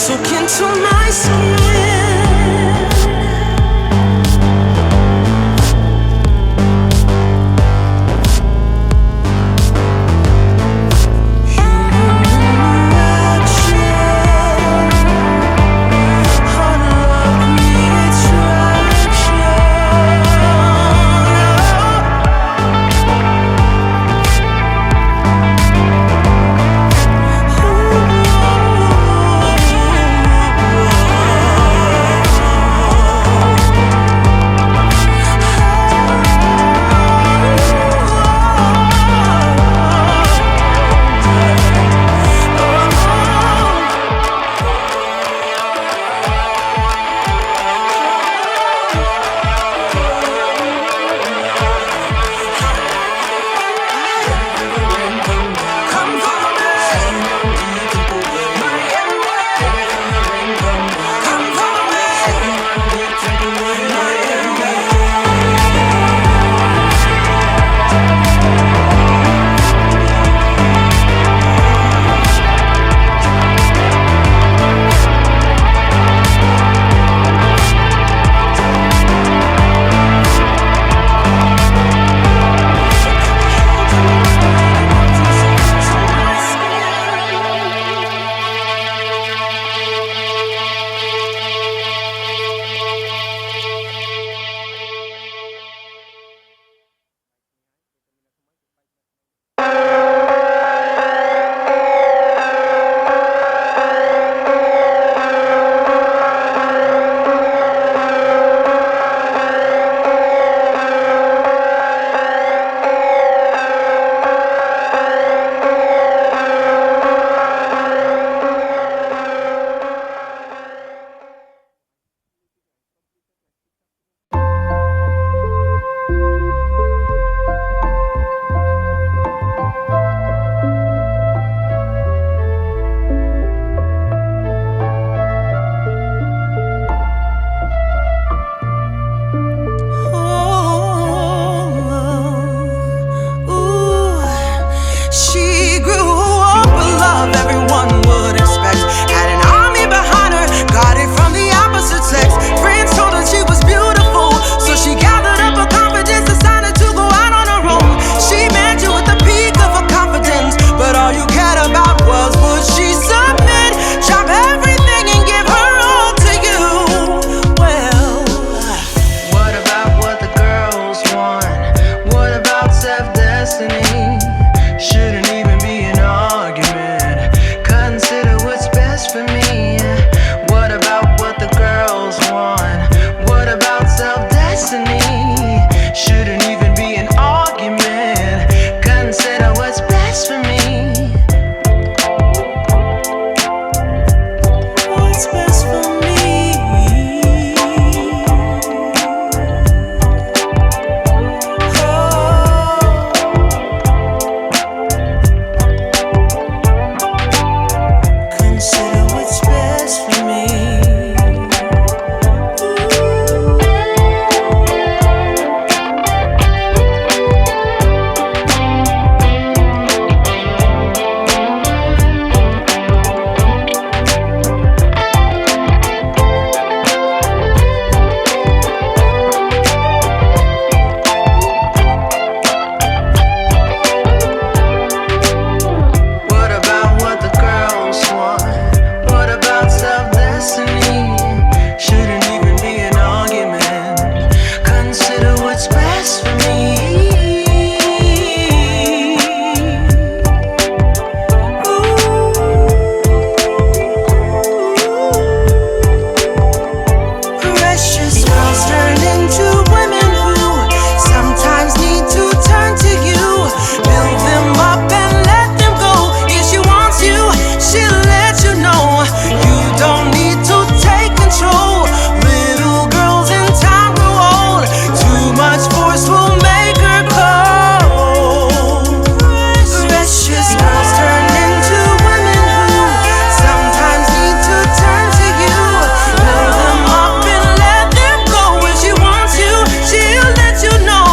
Soak into my skin. turn into women who sometimes need to turn to you. Build them up and let them go. If she wants you, she'll let you know. You don't need to take control. Little girls in time grow old. Too much force will make her cold. Precious girls turn into women who sometimes need to turn to you. Build them up and let them go. If she wants you, she'll let you know.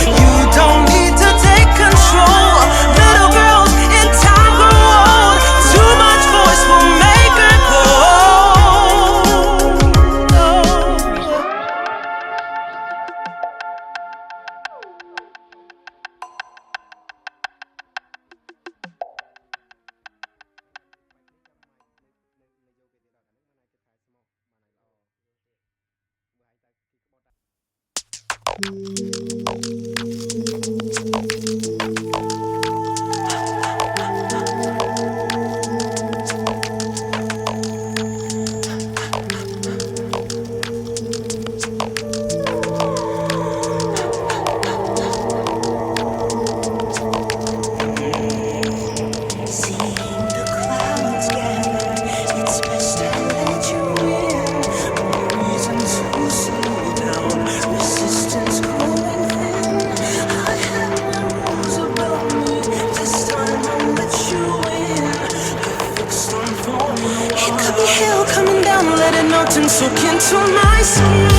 You don't need to take control. Little girls in time grow old. Too much force will make her cold. Seeing the clouds gather, it's best to let you in. No reason to slow down, resistance growing thin. I have my rules about me, this time I'll let you in. You're fixed on falling. It could be hell coming down, let it melt and soak into my skin.